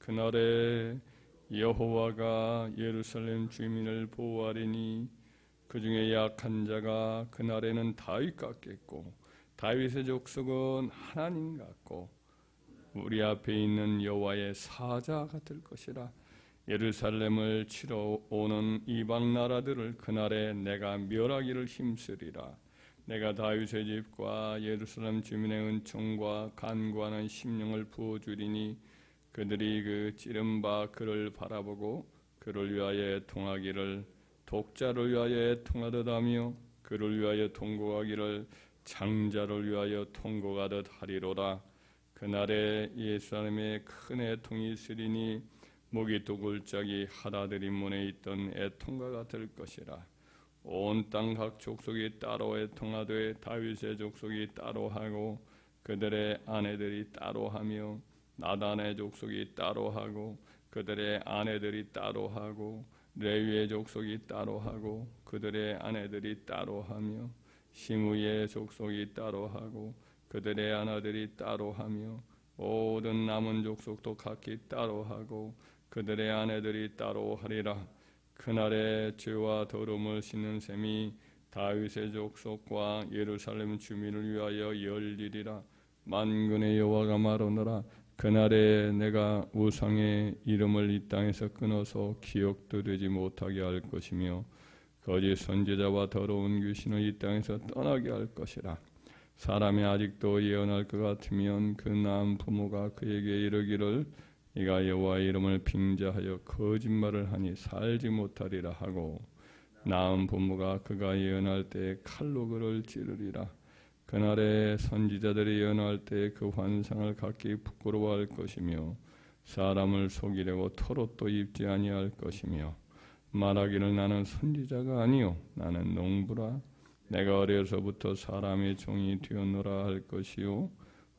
그날에 여호와가 예루살렘 주민을 보호하리니 그 중에 약한 자가 그날에는 다윗 같겠고 다윗의 족속은 하나님 같고 우리 앞에 있는 여호와의 사자 같을 것이라. 예루살렘을 치러 오는 이방 나라들을 그날에 내가 멸하기를 힘쓰리라. 내가 다윗의 집과 예루살렘 주민의 은총과 간구하는 심령을 부어주리니 그들이 그 찌른 바 그를 바라보고 그를 위하여 통하기를 독자를 위하여 통하듯 하며 그를 위하여 통곡하기를 장자를 위하여 통곡하듯 하리로라. 그날에 예루살렘에 큰 애통이 있으리니 목이 두 골짜기 하다들이 문에 있던 애통과 같을 것이라. 온 땅 각 족속이 따로 애통하되 다윗의 족속이 따로 하고 그들의 아내들이 따로 하며 나단의 족속이 따로 하고 그들의 아내들이 따로 하고 레위의 족속이 따로 하고 그들의 아내들이 따로 하며 시므의 족속이 따로 하고 그들의 아내들이 따로 하며 모든 남은 족속도 각기 따로 하고 그들의 아내들이 따로 하리라. 그날에 죄와 더러움을 씻는 셈이 다윗의 족속과 예루살렘 주민을 위하여 열리리라. 만군의 여호와가 말하노라. 그날에 내가 우상의 이름을 이 땅에서 끊어서 기억도 되지 못하게 할 것이며 거짓 선지자와 더러운 귀신을 이 땅에서 떠나게 할 것이라. 사람이 아직도 예언할 것 같으면 그 낳은 부모가 그에게 이르기를 네가 여호와의 이름을 빙자하여 거짓말을 하니 살지 못하리라 하고 낳은 부모가 그가 예언할 때 칼로 그를 찌르리라. 그날에 선지자들이 예언할 때 그 환상을 각기 부끄러워할 것이며 사람을 속이려고 털옷도 입지 아니할 것이며 말하기를 나는 선지자가 아니요 나는 농부라. 내가 어려서부터 사람의 종이 되었노라 할 것이요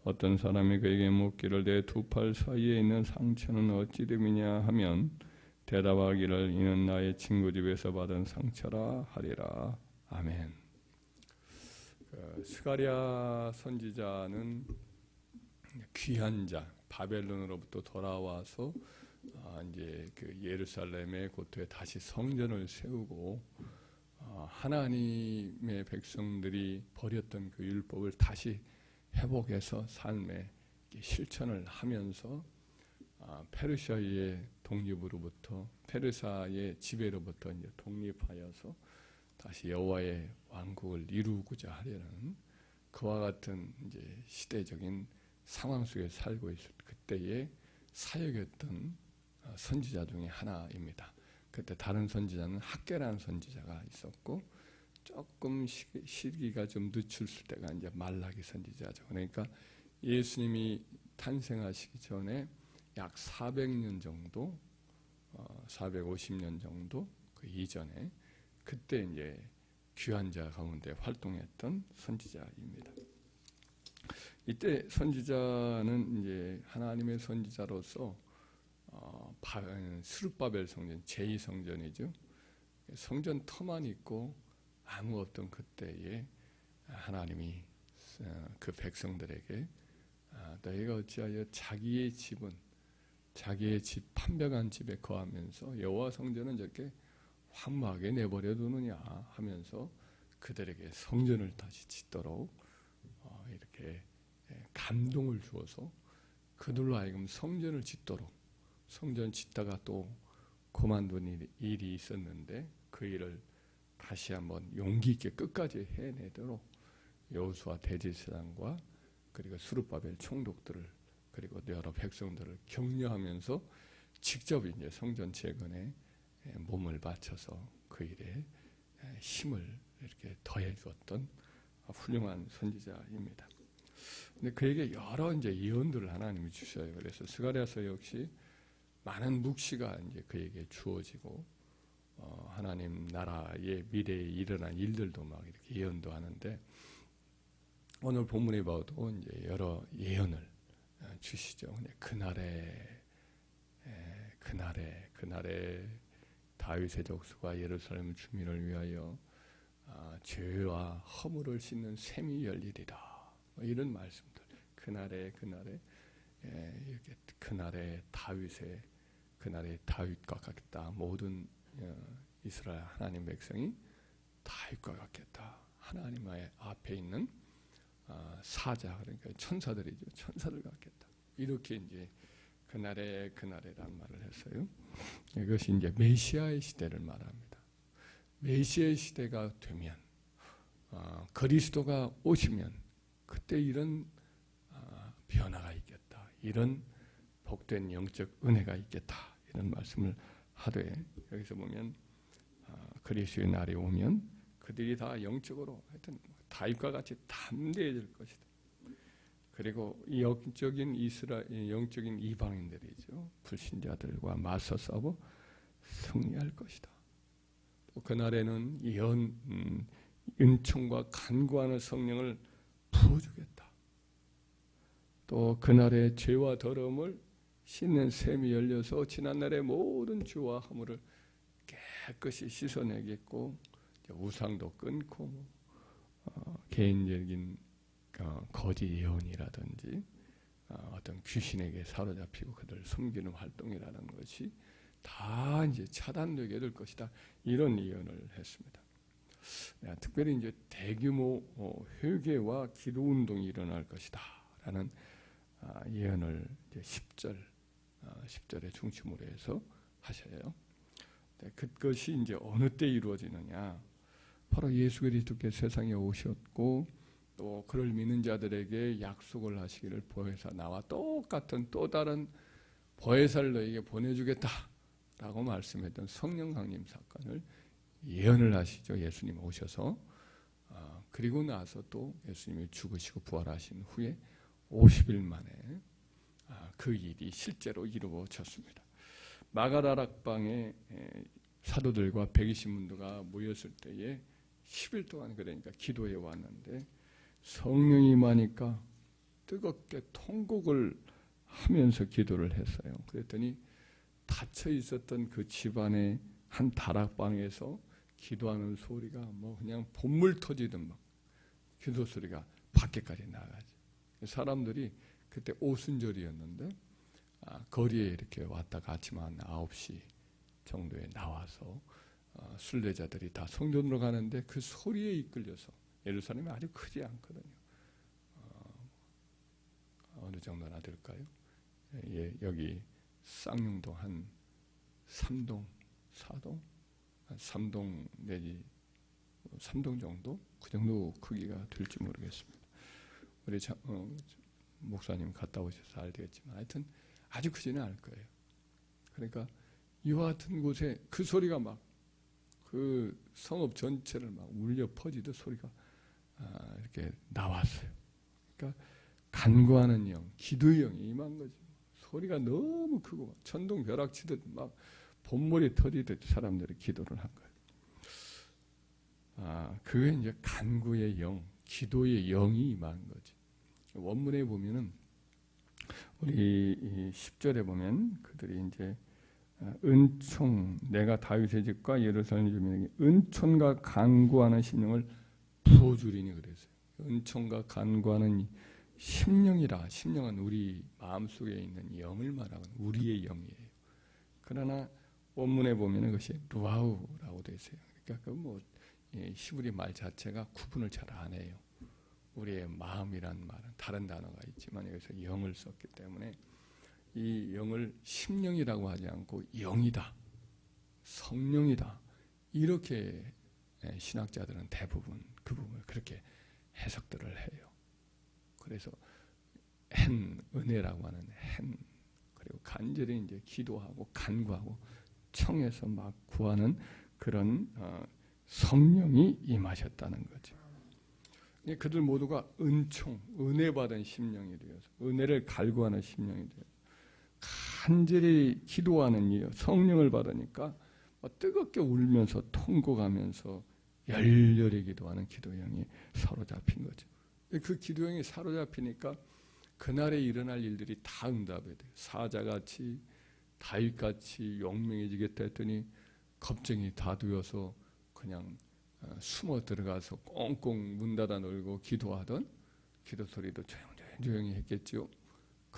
어떤 사람이 그에게 묻기를 내 두 팔 사이에 있는 상처는 어찌 됨이냐 하면 대답하기를 이는 나의 친구 집에서 받은 상처라 하리라. 아멘. 스가랴 선지자는 귀한 자 바벨론으로부터 돌아와서 이제 그 예루살렘의 고토에 다시 성전을 세우고 하나님의 백성들이 버렸던 그 율법을 다시 회복해서 삶에 실천을 하면서 페르시아의 독립으로부터 페르시아의 지배로부터 이제 독립하여서 다시 여호와의 왕국을 이루고자 하려는 그와 같은 이제 시대적인 상황 속에 살고 있을 그때의 사역했던 선지자 중에 하나입니다. 그때 다른 선지자는 학개라는 선지자가 있었고 조금 시기가 좀 늦췄을 때가 이제 말라기 선지자죠. 그러니까 예수님이 탄생하시기 전에 약 400년 정도, 450년 정도 그 이전에 그때 이제 귀한 자 가운데 활동했던 선지자입니다. 이때 선지자는 이제 하나님의 선지자로서 스룹바벨 성전, 제2성전이죠. 성전 터만 있고 아무 없던 그때에 하나님이 그 백성들에게 너희가 어찌하여 자기의 집은 자기의 집 판벽한 집에 거하면서 여호와 성전은 저렇게 황무하게 내버려 두느냐 하면서 그들에게 성전을 다시 짓도록 이렇게 감동을 주어서 그들로 하여금 성전을 짓도록 성전 짓다가 또 그만둔 일이 있었는데 그 일을 다시 한번 용기 있게 끝까지 해내도록 여호수아 대제사장과 그리고 스룹바벨 총독들을 그리고 여러 백성들을 격려하면서 직접 이제 성전 재건에 몸을 바쳐서 그 일에 힘을 이렇게 더해 주었던 훌륭한 선지자입니다. 근데 그에게 여러 이제 예언들을 하나님이 주셔요. 그래서 스가랴서 역시 많은 묵시가 이제 그에게 주어지고 하나님 나라의 미래에 일어난 일들도 막 이렇게 예언도 하는데 오늘 본문에 봐도 이제 여러 예언을 주시죠. 그날에 다윗의 족속과 예루살렘 주민을 위하여 죄와 허물을 씻는 셈이 열리리라. 뭐 이런 말씀들. 그날에 이렇게 그날의 다윗과 같겠다. 모든 이스라엘 하나님 백성이 다윗과 같겠다. 하나님의 앞에 있는 사자, 그러니까 천사들이죠. 천사들 같겠다. 이렇게 이제 그날에란 말을 했어요. 이것이 이제 메시아의 시대를 말합니다. 메시아의 시대가 되면 그리스도가 오시면 그때 이런 변화가 있겠다. 이런 복된 영적 은혜가 있겠다. 이런 말씀을 하되 여기서 보면 그리스도의 날이 오면 그들이 다 영적으로 하여튼 다윗과 같이 담대해질 것이다. 그리고 영적인 영적인 이방인들이죠. 불신자들과 맞서 싸워 승리할 것이다. 또 그날에는 은총과 간구하는 성령을 부어주겠다. 또 그날에 죄와 더러움을 씻는 샘이 열려서 지난날의 모든 죄와 허물을 깨끗이 씻어내겠고 우상도 끊고 개인적인 거짓 예언이라든지 어떤 귀신에게 사로잡히고 그들을 섬기는 활동이라는 것이 다 이제 차단되게 될 것이다. 이런 예언을 했습니다. 특별히 이제 대규모 회개와 기도 운동이 일어날 것이다라는 예언을 이제 10절의 중심으로 해서 하셔요. 그것이 이제 어느 때 이루어지느냐? 바로 예수 그리스도께서 세상에 오셨고 또 그를 믿는 자들에게 약속을 하시기를 보혜사 나와 똑같은 또 다른 보혜사를 너에게 보내주겠다라고 말씀했던 성령 강림 사건을 예언을 하시죠. 예수님 오셔서 그리고 나서 또 예수님이 죽으시고 부활하신 후에 50일 만에 그 일이 실제로 이루어졌습니다. 마가다락방에 사도들과 120문도가 모였을 때에 10일 동안 그러니까 기도해 왔는데 성령이 임하니까 뜨겁게 통곡을 하면서 기도를 했어요. 그랬더니 닫혀 있었던 그 집안의 한 다락방에서 기도하는 소리가 뭐 그냥 봇물 터지듯 막 기도 소리가 밖에까지 나가죠. 사람들이 그때 오순절이었는데 거리에 이렇게 왔다가 아침 한 9시 정도에 나와서 순례자들이 다 성전으로 가는데 그 소리에 이끌려서 예루살렘이 아주 크지 않거든요. 어느 정도나 될까요? 여기 쌍용동 한 3동, 4동, 한 3동 내지 3동 정도? 그 정도 크기가 될지 모르겠습니다. 우리 목사님 갔다 오셔서 알겠지만 하여튼 아주 크지는 않을 거예요. 그러니까 이와 같은 곳에 그 소리가 막 그 성읍 전체를 막 울려 퍼지듯 소리가 이렇게 나왔어요. 그러니까 간구하는 영, 기도의 영이 임한 거지. 소리가 너무 크고 천둥 벼락 치듯 막 봇물이 터지듯 사람들이 기도를 한 거예요. 그게 이제 간구의 영, 기도의 영이 임한 거지. 원문에 보면은 우리 10절에 보면 그들이 이제 은총, 내가 다윗의 집과 예루살렘 주민에게 은총과 간구하는 심령을 부어주리니 그랬어요. 은총과 간구하는 심령이라. 심령은 우리 마음속에 있는 영을 말하는 우리의 영이에요. 그러나 원문에 보면 그것이 루아우라고 되어 있어요. 그러니까 그 히브리 말 자체가 구분을 잘 안 해요. 우리의 마음이란 말은 다른 단어가 있지만 여기서 영을 썼기 때문에 이 영을 심령이라고 하지 않고 영이다, 성령이다 이렇게 신학자들은 대부분 그 부분을 그렇게 해석들을 해요. 그래서 은혜라고 하는 그리고 간절히 이제 기도하고 간구하고 청해서 막 구하는 그런 성령이 임하셨다는 거죠. 그들 모두가 은총, 은혜 받은 심령이 되어서 은혜를 갈구하는 심령이 되어서 간절히 기도하는 성령을 받으니까 뜨겁게 울면서 통곡하면서 열렬히 기도하는 기도형이 사로잡힌 거죠. 그 기도형이 사로잡히니까 그날에 일어날 일들이 다 응답이 돼요. 사자같이 다윗같이 용맹해지겠다 했더니 겁쟁이 다 두어서 그냥 숨어 들어가서 꽁꽁 문 닫아 놀고 기도하던 기도 소리도 조용히 했겠죠.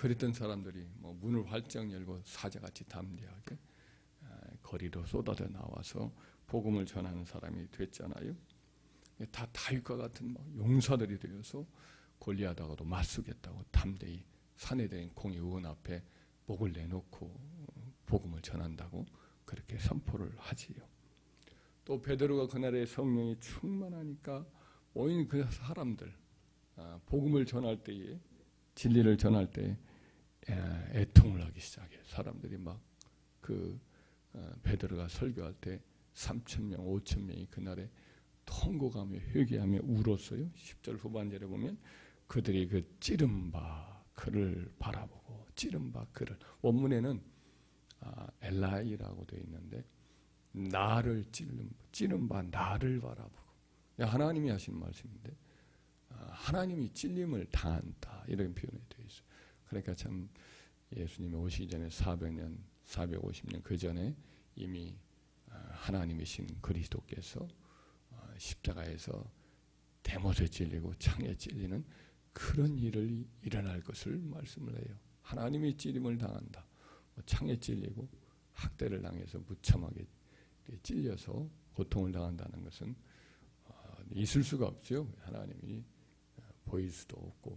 그랬던 사람들이 뭐 문을 활짝 열고 사자같이 담대하게 거리로 쏟아져 나와서 복음을 전하는 사람이 됐잖아요. 다 다윗과 같은 용사들이 되어서 골리앗하고도 맞서겠다고 담대히 사내된 공의 의원 앞에 목을 내놓고 복음을 전한다고 그렇게 선포를 하지요. 또 베드로가 그날에 성령이 충만하니까 모인 그 사람들 복음을 전할 때에 진리를 전할 때에 애통을 하기 시작해요. 사람들이 막 베드로가 설교할 때 3,000명, 5,000명이 그날에 통곡하며 회개하며 울었어요. 10절 후반절에 보면 그들이 그 찌른 바 그를 바라보고 찌른 바 그를 원문에는 엘라이라고 되어 있는데 나를 찌른 바 나를 바라보고 하나님이 하신 말씀인데 하나님이 찔림을 당한다 이런 표현이 되어 있어요. 그러니까 참 예수님이 오시기 전에 400년, 450년 그 전에 이미 하나님이신 그리스도께서 십자가에서 대못에 찔리고 창에 찔리는 그런 일을 일어날 것을 말씀을 해요. 하나님이 찔림을 당한다. 창에 찔리고 학대를 당해서 무참하게 찔려서 고통을 당한다는 것은 있을 수가 없죠. 하나님이 보일 수도 없고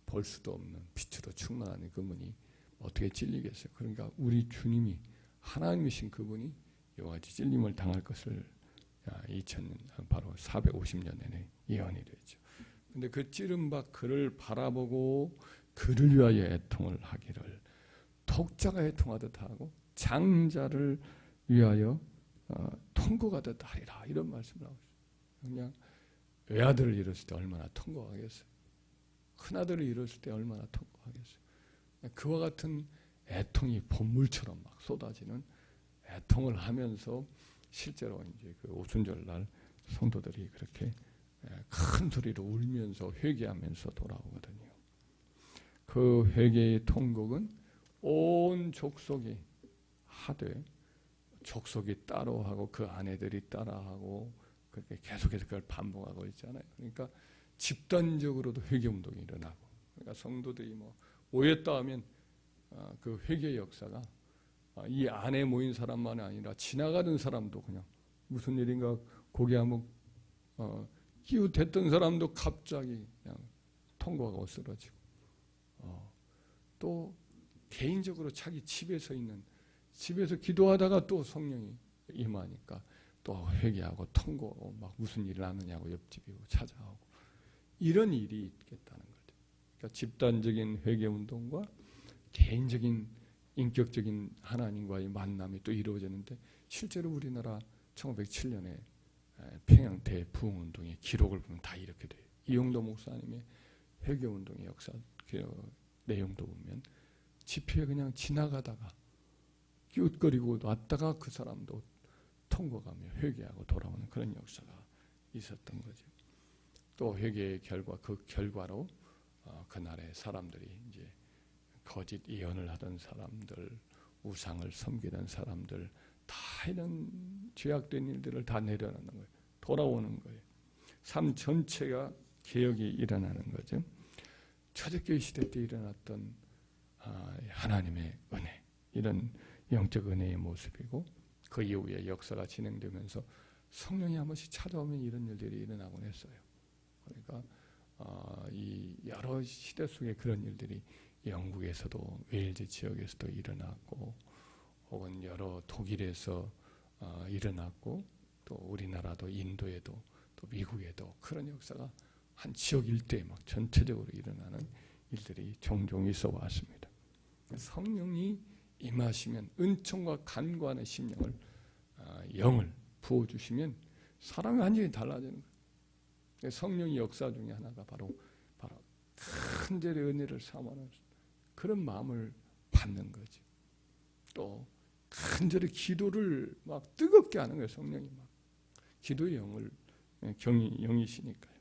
볼 수도 없는 빛으로 충만한 그분이 어떻게 찔리겠어요. 그러니까 우리 주님이 하나님이신 그분이 이와 같이 찔림을 당할 것을 2000년 바로 450년 내내 예언이 되죠. 근데 그 찌른 바 그를 바라보고 그를 위하여 애통을 하기를 독자가 애통하듯 하고 장자를 위하여 통곡하듯 하리라 이런 말씀을 하고 있어요. 그냥 외아들을 잃었을 때 얼마나 통곡하겠어요. 큰아들을 잃었을 때 얼마나 통곡하겠어요. 그와 같은 애통이 본물처럼 막 쏟아지는 애통을 하면서 실제로 이제 그 오순절 날 성도들이 그렇게 큰 소리로 울면서 회개하면서 돌아오거든요. 그 회개의 통곡은 온 족속이 하되 족속이 따로하고 그 아내들이 따라하고 그렇게 계속해서 그걸 반복하고 있잖아요. 그러니까 집단적으로도 회개운동이 일어나고 그러니까 성도들이 모였다 하면 그 회개 역사가 이 안에 모인 사람만이 아니라 지나가던 사람도 그냥 무슨 일인가 고개 한번 기웃했던 사람도 갑자기 그냥 통곡하고 쓰러지고 또 개인적으로 자기 집에서 기도하다가 또 성령이 임하니까 또 회개하고 통곡하고 막 무슨 일을 하느냐고 옆집이 찾아오고 이런 일이 있겠다는 거죠. 그러니까 집단적인 회개운동과 개인적인 인격적인 하나님과의 만남이 또 이루어졌는데 실제로 우리나라 1907년에 평양 대부흥운동의 기록을 보면 다 이렇게 돼요. 이용도 목사님의 회개운동의 역사 내용도 보면 집회에 그냥 지나가다가 기웃거리고 왔다가 그 사람도 통곡하며 회개하고 돌아오는 그런 역사가 있었던 거죠. 또 회개의 결과 그 결과로 그날의 사람들이 이제 거짓 예언을 하던 사람들, 우상을 섬기던 사람들 다 이런 죄악된 일들을 다 내려놓는 거예요. 돌아오는 거예요. 삶 전체가 개혁이 일어나는 거죠. 초대교회 시대 때 일어났던 하나님의 은혜, 이런 영적 은혜의 모습이고 그 이후에 역사가 진행되면서 성령이 한 번씩 찾아오면 이런 일들이 일어나곤 했어요. 그러니까 이 여러 시대 속에 그런 일들이 영국에서도 웨일즈 지역에서도 일어났고 혹은 여러 독일에서 일어났고 또 우리나라도 인도에도 또 미국에도 그런 역사가 한 지역 일대에 막 전체적으로 일어나는 일들이 종종 있어 왔습니다. 성령이 임하시면 은총과 간구하는 심령을 영을 부어주시면 사람이 완전히 달라지는 거예요. 성령의 역사 중에 하나가 바로 큰절의 은혜를 삼아는 그런 마음을 받는 거지. 또 간절히 기도를 막 뜨겁게 하는 거예요. 성령이 막 기도의 영을 영이시니까요.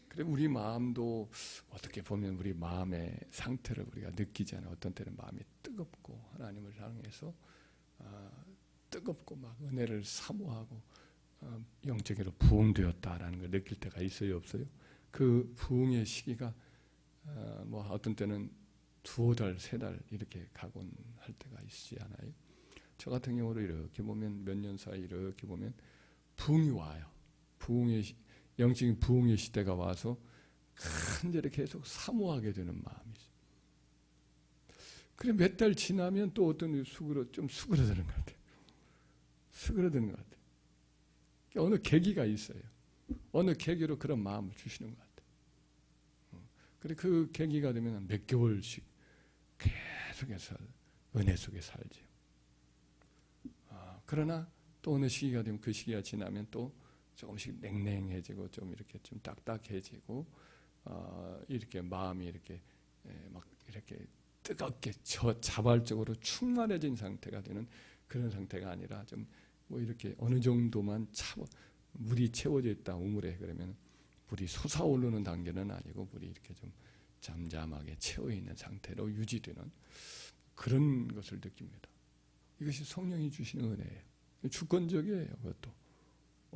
그래 우리 마음도 어떻게 보면 우리 마음의 상태를 우리가 느끼잖아요. 어떤 때는 마음이 뜨겁고 하나님을 향해서 뜨겁고 막 은혜를 사모하고 영적으로 부흥되었다라는 걸 느낄 때가 있어요, 없어요? 그 부흥의 시기가 어떤 때는 두어 달, 세 달 이렇게 가곤 할 때가 있지 않아요? 저 같은 경우로 이렇게 보면 몇 년 사이 이렇게 보면 부흥이 와요. 영적인 부흥의 시대가 와서 간절히 계속 사모하게 되는 마음이 있어요. 그래 몇 달 지나면 또 어떤 좀 수그러드는 것 같아요. 수그러드는 것 같아요. 어느 계기가 있어요. 어느 계기로 그런 마음을 주시는 것 같아요. 그래 그 계기가 되면 몇 개월씩 계속해서 은혜 속에 살죠. 그러나 또 어느 시기가 되면 그 시기가 지나면 또 조금씩 냉랭해지고 좀 이렇게 좀 딱딱해지고 이렇게 마음이 이렇게 막 이렇게 뜨겁게 자발적으로 충만해진 상태가 되는 그런 상태가 아니라 좀 뭐 이렇게 어느 정도만 물이 채워져 있다 우물에 그러면 물이 솟아오르는 단계는 아니고 물이 이렇게 좀 잠잠하게 채워 있는 상태로 유지되는 그런 것을 느낍니다. 이것이 성령이 주시는 은혜예요. 주권적이에요. 그것도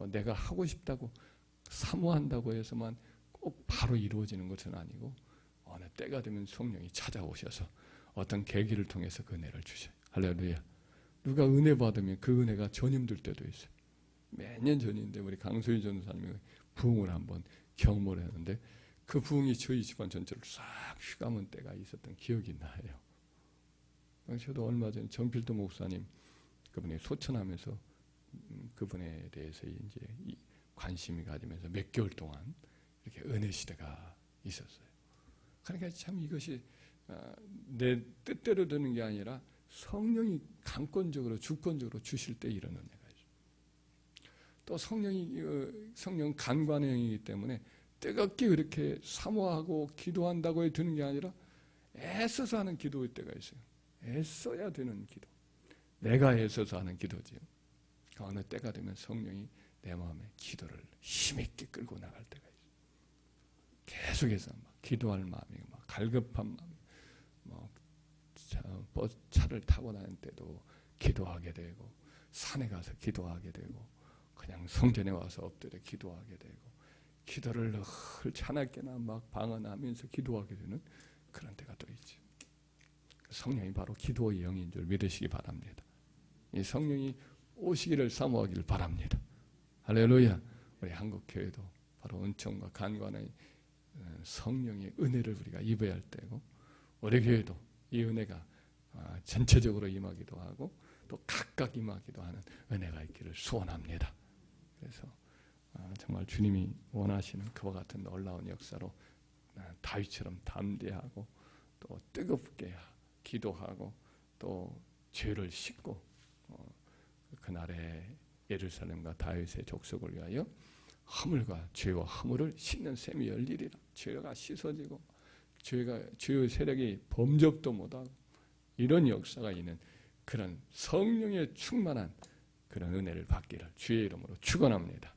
내가 하고 싶다고 사모한다고 해서만 꼭 바로 이루어지는 것은 아니고 어느 때가 되면 성령이 찾아오셔서 어떤 계기를 통해서 그 은혜를 주셔요. 할렐루야. 누가 은혜 받으면 그 은혜가 전임될 때도 있어요. 매년 전인데 우리 강소희 전사님이 부흥을 한번 경험을 했는데 그 부흥이 저희 집안 전체를 싹 휘감은 때가 있었던 기억이 나요. 저도 얼마 전에 정필도 목사님 그분이 소천하면서 그분에 대해서 이제 관심이 가지면서 몇 개월 동안 이렇게 은혜 시대가 있었어요. 그러니까 참 이것이 내 뜻대로 되는 게 아니라 성령이 강권적으로 주권적으로 주실 때 이런 은혜가 있어요. 또 성령 간관의 영이기 때문에 뜨겁게 그렇게 사모하고 기도한다고 드는 게 아니라 애써서 하는 기도의 때가 있어요. 애써야 되는 기도. 내가 애써서 하는 기도지요. 어느 때가 되면 성령이 내 마음에 기도를 힘있게 끌고 나갈 때가 있어요. 계속해서 막 기도할 마음이 막 갈급한 마음이 차를 타고 다닐 때도 기도하게 되고 산에 가서 기도하게 되고 그냥 성전에 와서 엎드려 기도하게 되고 기도를 늘 차납게나 막 방언하면서 기도하게 되는 그런 때가 또 있죠. 성령이 바로 기도의 영인 줄 믿으시기 바랍니다. 이 성령이 오시기를 사모하기를 바랍니다. 할렐루야. 우리 한국교회도 바로 은총과 간관의 성령의 은혜를 우리가 입어야 할 때고 우리 교회도 이 은혜가 전체적으로 임하기도 하고 또 각각 임하기도 하는 은혜가 있기를 소원합니다. 그래서 정말 주님이 원하시는 그와 같은 놀라운 역사로 다윗처럼 담대하고 또 뜨겁게 기도하고 또 죄를 씻고 그날의 예루살렘과 다윗의 족속을 위하여 허물과 죄와 허물을 씻는 셈이 열리리라. 죄가 씻어지고 죄의 세력이 범접도 못하고 이런 역사가 있는 그런 성령의 충만한 그런 은혜를 받기를 주의 이름으로 축원합니다.